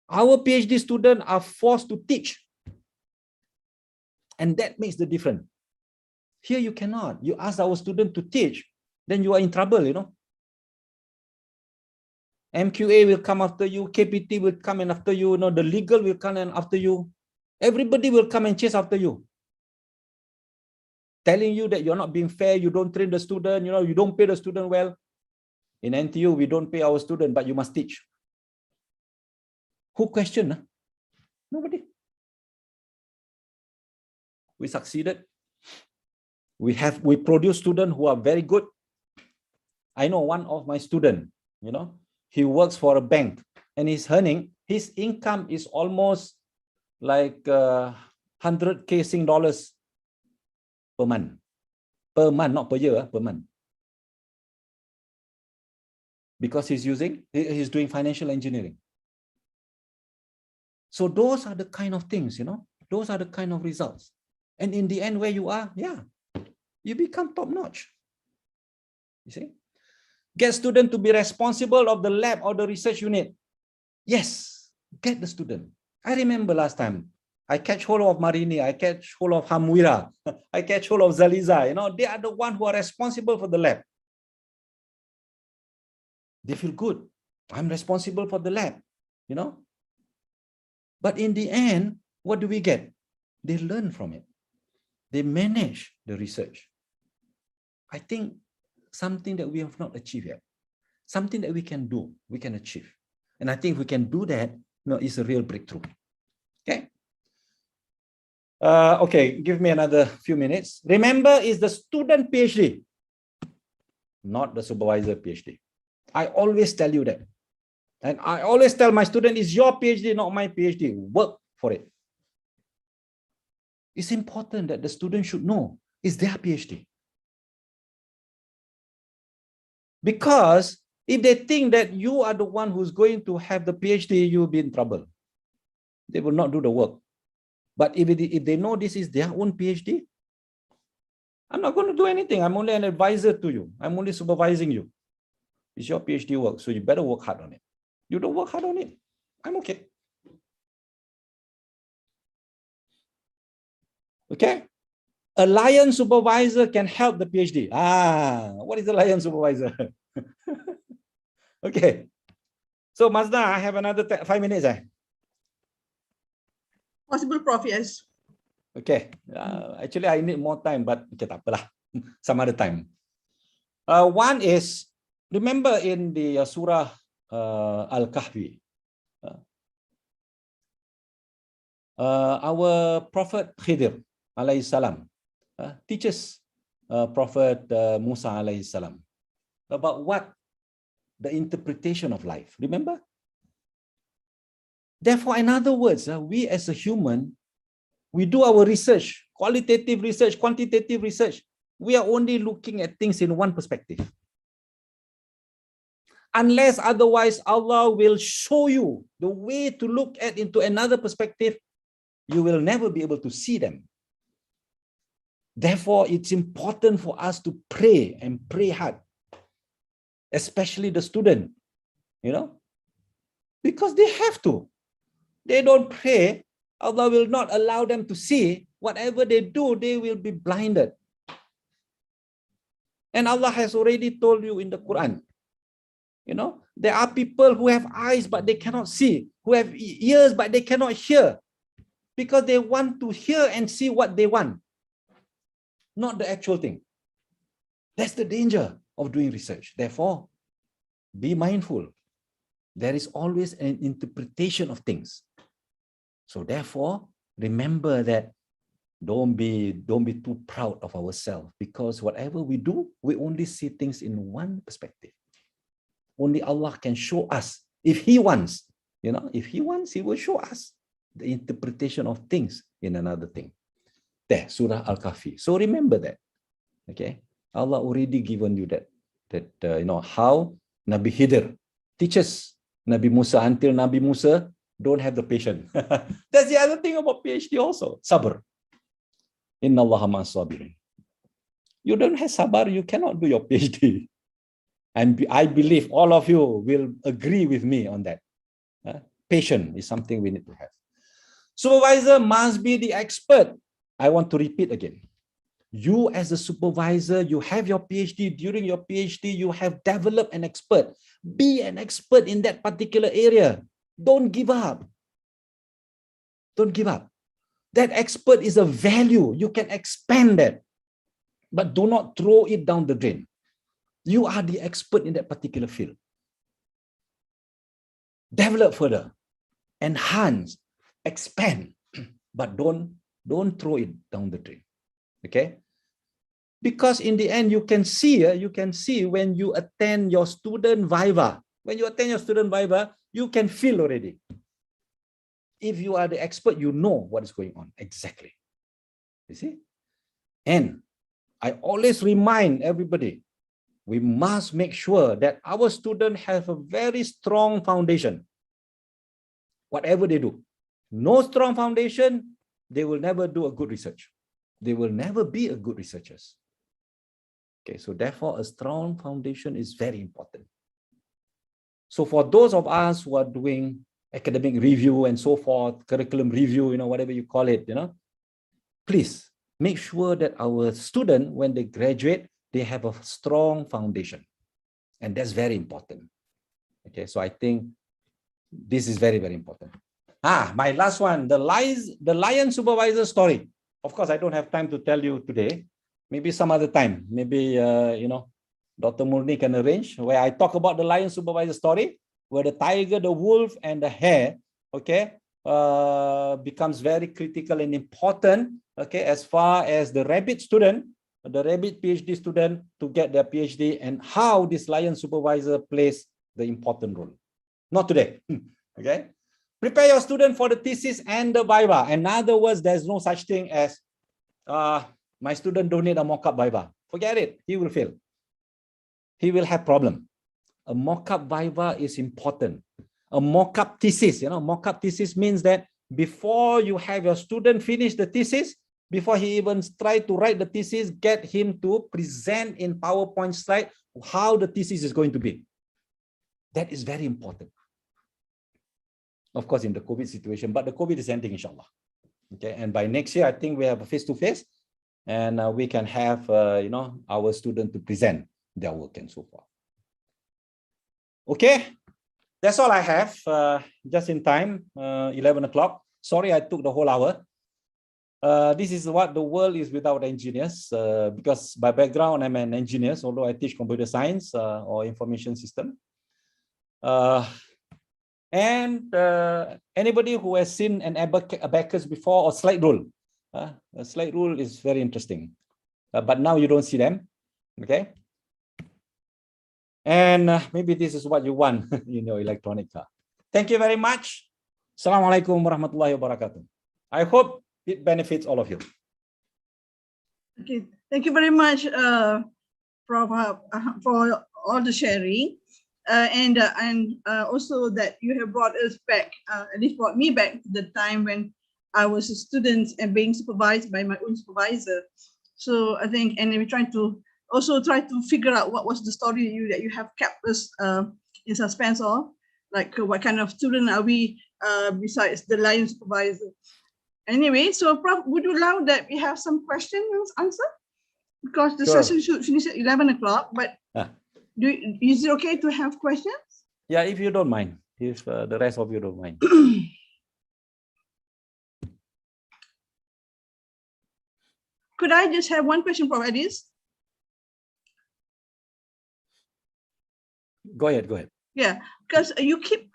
our PhD students are forced to teach. And that makes the difference. Here you cannot. You ask our student to teach, then you are in trouble, MQA will come after you, KPT will come in after you, the legal will come in after you. Everybody will come and chase after you. Telling you that you're not being fair, you don't train the student, you don't pay the student well. In NTU, we don't pay our student, but you must teach. Who questioned? Nobody. We succeeded. We produce students who are very good. I know one of my students, he works for a bank and he's earning, his income is almost like 100K Sing dollars per month. Per month, not per year, per month. Because he's doing financial engineering. So those are the kind of things, those are the kind of results. And in the end, where you are, you become top notch. You see? Get students to be responsible of the lab or the research unit. Yes, Get the student. I remember last time, I catch hold of Marini, I catch hold of Hamwira, I catch hold of Zaliza, they are the ones who are responsible for the lab. They feel good. I'm responsible for the lab, But in the end, what do we get? They learn from it. They manage the research. I think something that we have not achieved yet, something that we can do, we can achieve. And I think if we can do that, it's a real breakthrough. Okay. Okay, give me another few minutes. Remember, it's the student PhD, not the supervisor PhD. I always tell you that. And I always tell my student, it's your PhD, not my PhD. Work for it. It's important that the student should know it's their PhD. Because if they think that you are the one who's going to have the PhD, you'll be in trouble. They will not do the work. But if they know this is their own PhD, I'm not going to do anything. I'm only an advisor to you. I'm only supervising you. It's your PhD work, so you better work hard on it. You don't work hard on it, I'm okay. Okay? A lion supervisor can help the PhD. What is a lion supervisor? Okay. So Maznah, I have another 5 minutes. Possible, Prof, yes. Okay. Actually, I need more time, but okay, tak apalah. Some other time. One is, remember in the Surah Al-Kahfi, our Prophet Khidir alayhi salam teaches Prophet Musa alayhi salam about what the interpretation of life. Remember? Therefore, in other words, we as a human, we do our research, qualitative research, quantitative research. We are only looking at things in one perspective. Unless otherwise Allah will show you the way to look at into another perspective, you will never be able to see them. Therefore, it's important for us to pray and pray hard, especially the student, because they have to. They don't pray, Allah will not allow them to see. Whatever they do, they will be blinded. And Allah has already told you in the Quran, there are people who have eyes, but they cannot see, who have ears, but they cannot hear, because they want to hear and see what they want, not the actual thing. That's the danger of doing research. Therefore, be mindful. There is always an interpretation of things. So therefore, remember that don't be too proud of ourselves, because whatever we do, we only see things in one perspective. Only Allah can show us. If He wants, if He wants, He will show us the interpretation of things in another thing. There, Surah Al-Kahfi. So remember that. Okay, Allah already given you that how Nabi Khidir teaches Nabi Musa until Nabi Musa don't have the patience. That's the other thing about PhD also. Sabr. Inna Allaha ma'as sabirin. You don't have sabr, you cannot do your PhD. And I believe all of you will agree with me on that. Patience is something we need to have. Supervisor must be the expert. I want to repeat again. You as a supervisor, you have your PhD. During your PhD, you have developed an expert. Be an expert in that particular area. Don't give up. Don't give up. That expert is a value. You can expand that. But do not throw it down the drain. You are the expert in that particular field. Develop further. Enhance. Expand. But don't throw it down the drain. Okay? Because in the end, you can see when you attend your student viva. When you attend your student viva, you can feel already. If you are the expert, you know what is going on exactly. You see? And I always remind everybody, we must make sure that our students have a very strong foundation. Whatever they do. No strong foundation, they will never do a good research. They will never be a good researchers. Okay, so therefore a strong foundation is very important. So for those of us who are doing academic review and so forth, curriculum review, whatever you call it, please make sure that our student, when they graduate, they have a strong foundation. And that's very important. Okay, so I think this is very, very important. My last one, the lion supervisor story. Of course, I don't have time to tell you today. Maybe some other time. Maybe, Dr. Murni can arrange where I talk about the lion supervisor story, where the tiger, the wolf, and the hare, okay, becomes very critical and important, okay, as far as the rabbit student, the rabbit PhD student to get their PhD, and how this lion supervisor plays the important role. Not today, okay? Prepare your student for the thesis and the viva. In other words, there's no such thing as, my student don't need a mock-up viva. Forget it, he will fail. He will have problem. A mock-up viva is important. A mock-up thesis, mock-up thesis means that before you have your student finish the thesis, before he even try to write the thesis, get him to present in PowerPoint slide how the thesis is going to be. That is very important. Of course, in the COVID situation, but the COVID is ending, inshallah. Okay, and by next year, I think we have a face-to-face, and we can have, our student to present their work and so forth. Okay, that's all I have. Just in time, 11 o'clock. Sorry, I took the whole hour. This is what the world is without engineers, because by background, I'm an engineer, although I teach computer science or information system. Anybody who has seen an abacus before or slide rule, a slide rule is very interesting, but now you don't see them, okay? And maybe this is what you want in your electronic car. Thank you very much. Assalamualaikum warahmatullahi wabarakatuh. I hope it benefits all of you. Okay, thank you very much, Prof, for all the sharing. And also that you have brought us back, at least brought me back to the time when I was a student and being supervised by my own supervisor. So I think, and we're trying to also try to figure out what was the story that you have kept us in suspense of, like what kind of student are we besides the lion supervisor. Anyway, so Prof, would you allow that we have some questions answered? Because the session should finish at 11 o'clock, but is it okay to have questions? Yeah, if you don't mind, if the rest of you don't mind. Could I just have one question, Prof, Edis? Go ahead, go ahead. Yeah, because you keep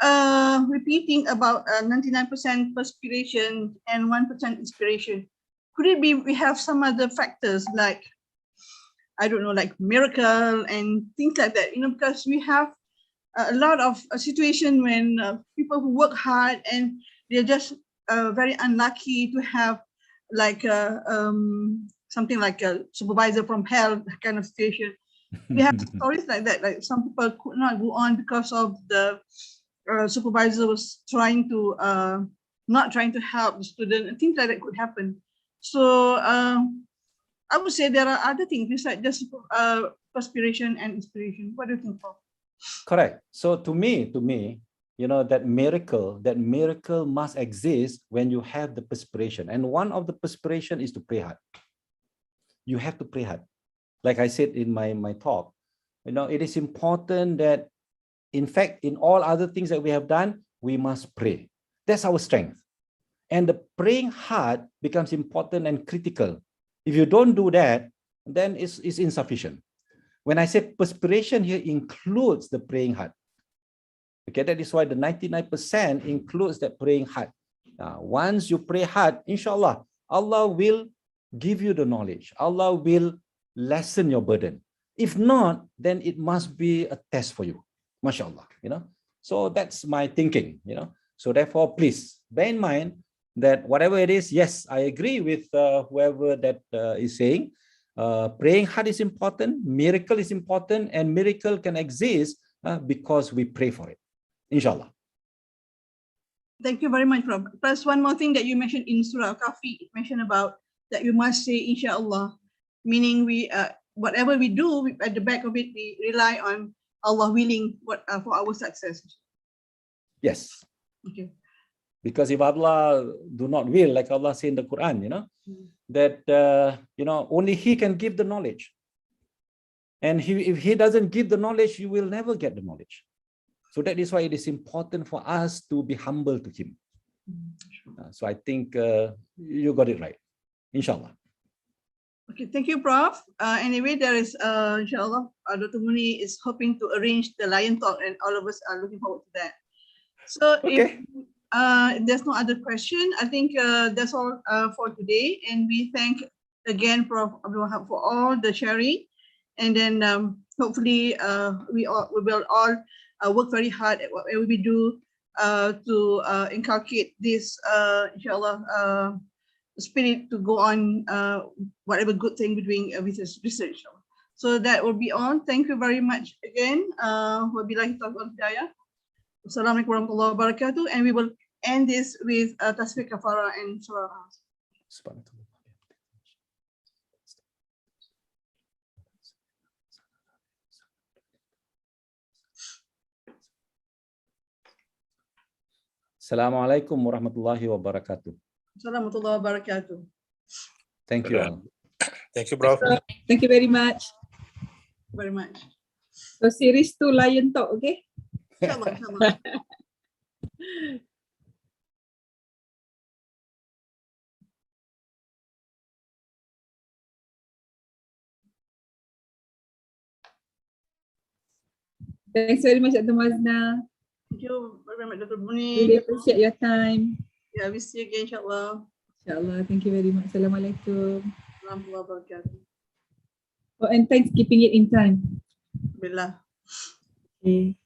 repeating about 99% perspiration and 1% inspiration. Could it be we have some other factors like, I don't know, like miracle and things like that, because we have a lot of a situation when people who work hard and they're just very unlucky to have like something like a supervisor from hell kind of situation. We have stories like that, like some people could not go on because of the supervisor was trying to not trying to help the student, and things like that could happen. So I would say there are other things besides just perspiration and inspiration. What do you think, Prof? Correct. So to me, that miracle must exist when you have the perspiration. And one of the perspiration is to pray hard. You have to pray hard. Like I said in my talk, it is important that, in fact, in all other things that we have done, we must pray. That's our strength. And the praying hard becomes important and critical. If you don't do that, then it's insufficient. When I say perspiration here includes the praying hard. Okay, that is why the 99% includes that praying hard. Once you pray hard, inshallah, Allah will give you the knowledge. Allah will lessen your burden. If not, then it must be a test for you. MashaAllah, So that's my thinking, So therefore, please bear in mind that whatever it is, yes, I agree with whoever that is saying, praying hard is important, miracle is important, and miracle can exist because we pray for it. Inshallah. Thank you very much, Prof. Plus one more thing that you mentioned in Surah Al-Kahfi, it mentioned about that you must say inshallah, meaning we whatever we do, at the back of it, we rely on Allah willing for our success. Yes. Okay. Because if Allah do not will, like Allah say in the Quran, that only He can give the knowledge. And if He doesn't give the knowledge, you will never get the knowledge. So that is why it is important for us to be humble to Him. So I think you got it right, inshallah. Okay, thank you, Prof. Anyway, there is, inshallah, Dr. Muni is hoping to arrange the Lion Talk, and all of us are looking forward to that. So Okay. if there's no other question, I think that's all for today. And we thank again Prof. Abdul Wahab for all the sharing. And then hopefully we will all work very hard at whatever we do to inculcate this, inshallah, spirit to go on whatever good thing we're doing with this research. So that will be all. Thank you very much again. Wabillahi taufiq wal hidayah. Assalamualaikum warahmatullahi wabarakatuh. And we will end this with tasbih kafara and surah. Assalamualaikum warahmatullahi wabarakatuh. Assalamualaikum warahmatullahi wabarakatuh. Thank you all. Thank you, Prof. Thank you very much. Very much. So series 2 Lion Talk, okay? Inshallah, inshallah. Thanks very much, Dr. Maznah. Thank you very much, Dr. Muni. Really appreciate your time. Yeah, we see you again, inshallah. Inshallah. Thank you very much. Assalamualaikum. Warahmatullahi wabarakatuh. Oh, and thanks keeping it in time. Billah. Okay.